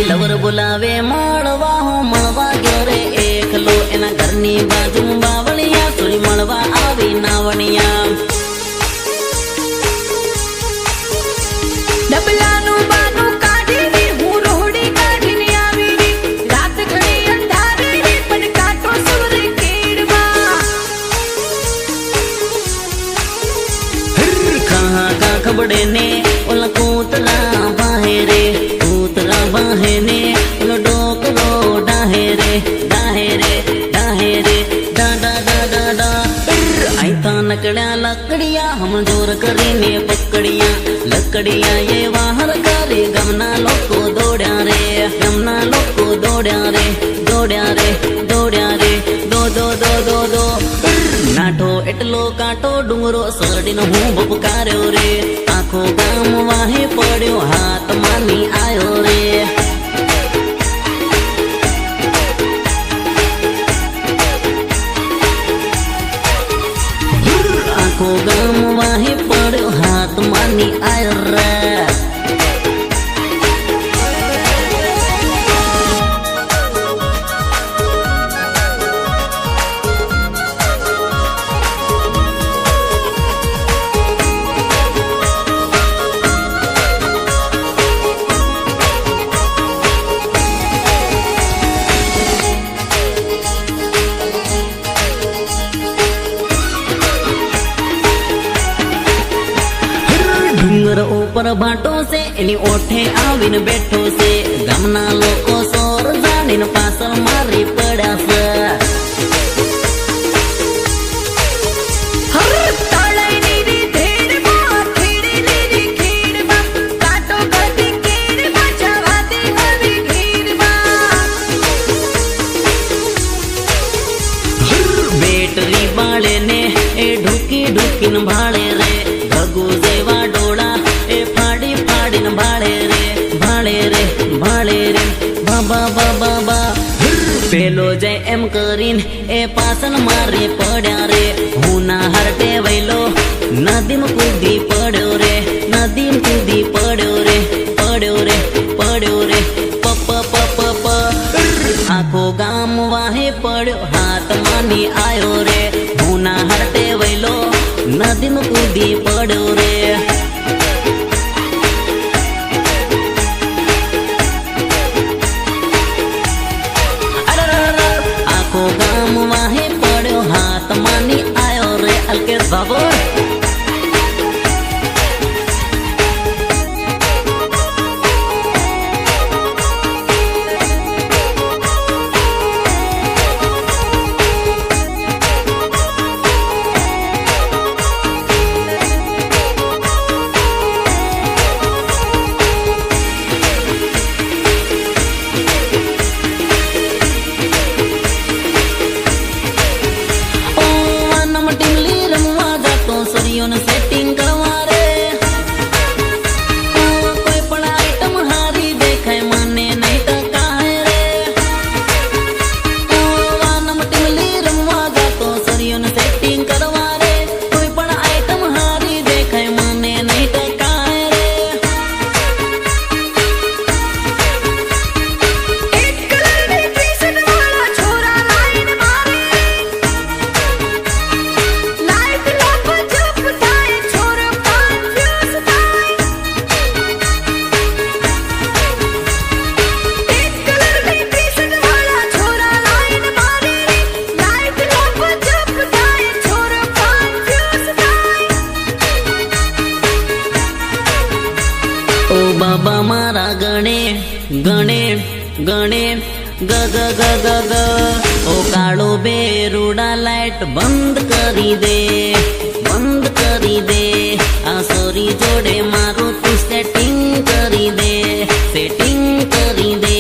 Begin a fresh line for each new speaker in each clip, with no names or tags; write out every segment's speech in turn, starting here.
lover બોલાવે મળવા હું મળવા ગયો રે એકલો એના ઘરની બાજુ બાવળિયા સુરી મળવા આવી નાવણિયા
ડબલાનું બાનું કાઢીને હું રોહડી કાઢીને આવી રે રાત ઘણી અંધારી રે પણ કાંટો સૂરે કેડમાં
કહા કા ખબડે ને ઓલા કૂતરા બાહે રે કૂતરા બાહે ને ઓલો ડોકલો ડાહે રે ડાહે રે ડાહે રે ડા ડા ડા ડા ડા આઈતા નકડ્યા લકડિયા હમ જોર કરીને પકડિયા લકડિયા એ વાહર કરે ગમના લોકો દોડ્યા રે ગમના લોકો દોડ્યા રે દોડ્યા રે દોડ્યા રે દો દો દો દો દો નાઠો એટલો કાંટો ડુંગરો સડીને હું બપકાર્યો રે આખો ગામ વાહે પડ્યો હાથ માની આયો રે આખો ગામ વાહે પડ્યો હાથ માની આયો રે ડુંગર ઉપર ભાટો છે એની ઓઠે આવીને બેઠો છે ગામના લોકો સોર જાણીને પાછળ મારી પડ્યા છે બેટરી બાળે ને એ ઢૂકી ઢૂકીને ભાળે રે ભગુ જેવા ડોળા એ ફાડી ફાડીને ભાળે રે ભાળે રે ભાળે રે બાબા બાબા બા પેલો જાય એમ કરીને એ પાછળ મારી પડ્યા રે હું ના હરટે વૈલો નદીમાં કૂદી પડ્યો રે નદીમાં કૂદી પડ્યો રે પડ્યો રે પડ્યો રે પપ પપ પ આખો ગામ વાહે પડ્યો હાથ માની આયો રે હું ના હરટે વૈલો નદીમાં કૂદી પડ્યો રે આખો ગામ વાહે પડ્યો હાથ માની આયો રે અલ્કેશ બાબો સેટિંગ કરવા રે કોઈ પણ આઈટમ હારી દેખાય મને નહીં ટકાય રે વાનમ ટીમલી રમવા જાતો સરિયોને સેટિંગ કરવા રે કોઈ પણ આઈટમ હારી દેખાય મને નહીં ટકાય રે
એક કલરની ટી-શર્ટ વાળા છોરા લાઈન મારે લાઈટ લપ જપ થાય છોરો કન્ફ્યુઝ થાય એક કલરની ટી-શર્ટ વાળા છોરા લાઈન મારે લાઈટ લપ જપ થાય છોરો કન્ફ્યુઝ થાય
ઓ બાબા મારા ગણે ગણે ગણે ગ ગ ગ ગ ગ ઓ કાળો બેરુડા લાઈટ બંધ કરી દે બંધ કરી દે આ સોરી જોડે મારું તું સેટિંગ કરી દે સેટિંગ કરી દે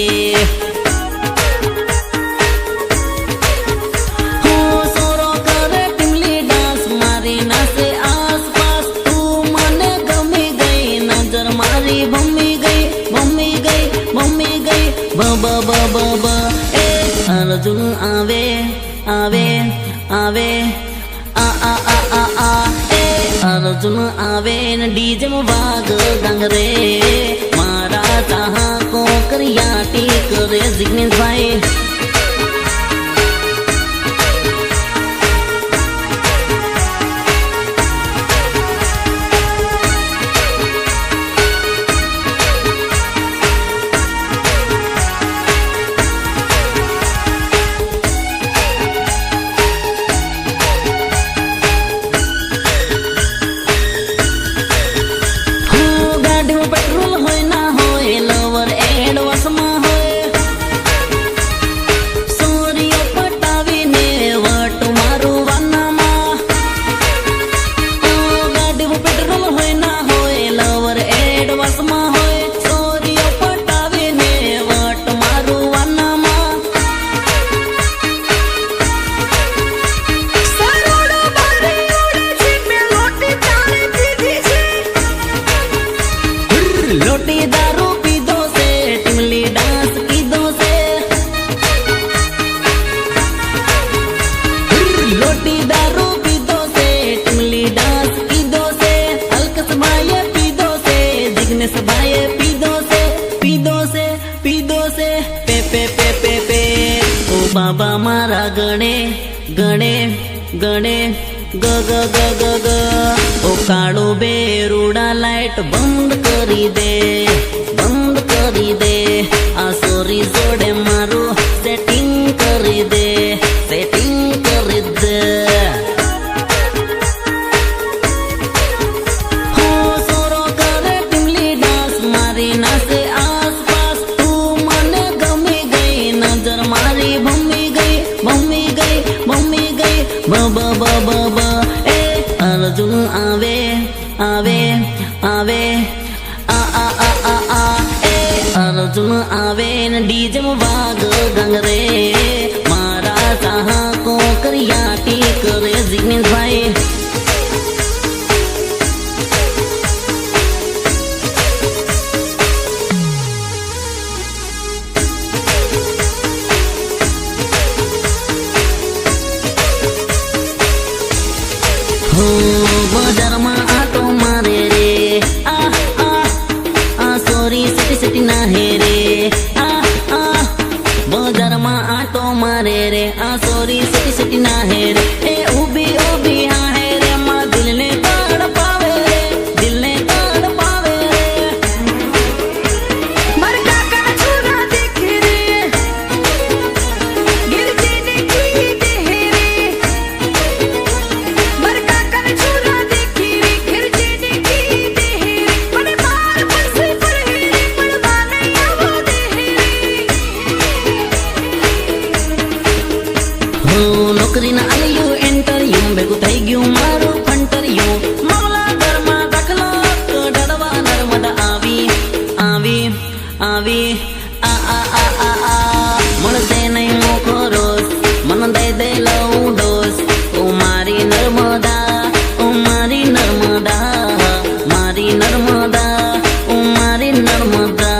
હું સોરો કરે ટીમલી ડાન્સ મારી નાસે આસપાસ તું મને ગમી ગઈ નજર મારી ભમી ગઈ ભમી ગઈ ભમી ગઈ બ બ બ બ બ એ અર્જુન આવે આવે આવે આ આ આ આ આ એ અર્જુન આવે ડીજે માં વાગ ડાંગરે મારા ચાહકો કરિયાટી પે ઓ બાબા મારા ગણે ગણે ગણે ગ ગ ગ ગ ગ ઓ કાળો બેરુડા લાઈટ બંધ કરી દે બંધ કરી દે આ સોરી જોડે મારું સેટિંગ કરી દે સેટિંગ કરી દે હો સોરો કરે ટીમલી ડાન્સ મારી નાસે આસપાસ તું મને ગમી ગઈ નજર મારી ભમી ગઈ ભમી ગઈ ભમી ગઈ બ બ બ બ બ એ અર્જુન આવે આવે આવે આ આ આ આ આ એ અર્જુન આવે ને ડીજે માં વાગ ગંગરે મારા ચાહકો કરિયાટી કરે જિગ્નેશભાઈ હો બજારમાં આટો મારે રે આ આ આ સોરી સિટી સિટી ના હે રે આ આ બજારમાં આટો મારે રે આ સોરી સિટી સિટી ના હે રે એ ઊભી ઊભી હા હે રે માં દિલને તડપાવે રે દિલને તડપાવે રે
મારા કાકા છોરા દેખે રે ગિરજે ને કી દે રે મારા કાકા છોરા દેખે રે ગિરજે ને કી દે રે મને માર પરસે પર હે રે પડવા નહીં આવો દે
હો નોકરીના આલ્યું એન્ટરયું ભેગું થઈ ગયું મારું ફંટરિયું મામલા ઘરમાં દાખલો તો ડડવા નર્મદા આવી આવી આવી આ આ આ આ આ મળશે નહીં મોખો રોસ મન દઈ દે લઉં ડોસ ઓ મારી નર્મદા ઓ મારી નર્મદા મારી નર્મદા ઓ મારી નર્મદા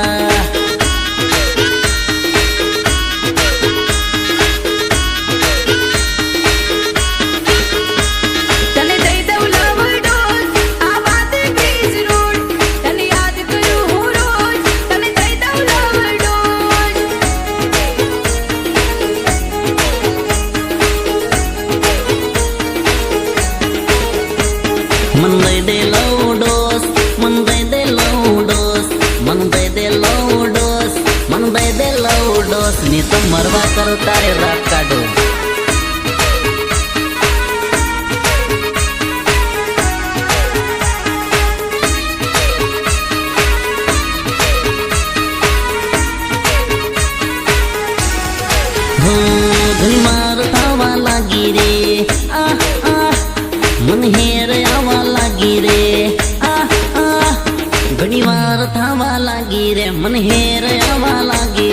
તને દઈ દઉં લવ ડોઝ આ વાત બીજ રોડ તને યાદ કરું હું રોજ તને દઈ દઉં લવ ડોઝ
મન દઈ દે લવ ડોસ મન દઈ દે લવ ડોસ મન દઈ દે લવ ડોસ મન દઈ દે લવ ડોસ ને તો મરવા કરો તારે રાત કાઢો હો ઘણી માર થવા લાગી રે આ આ મન હેર આવવા લાગી રે આ આ ઘણી વાર થવા લાગી રે મન હેર આવવા લાગી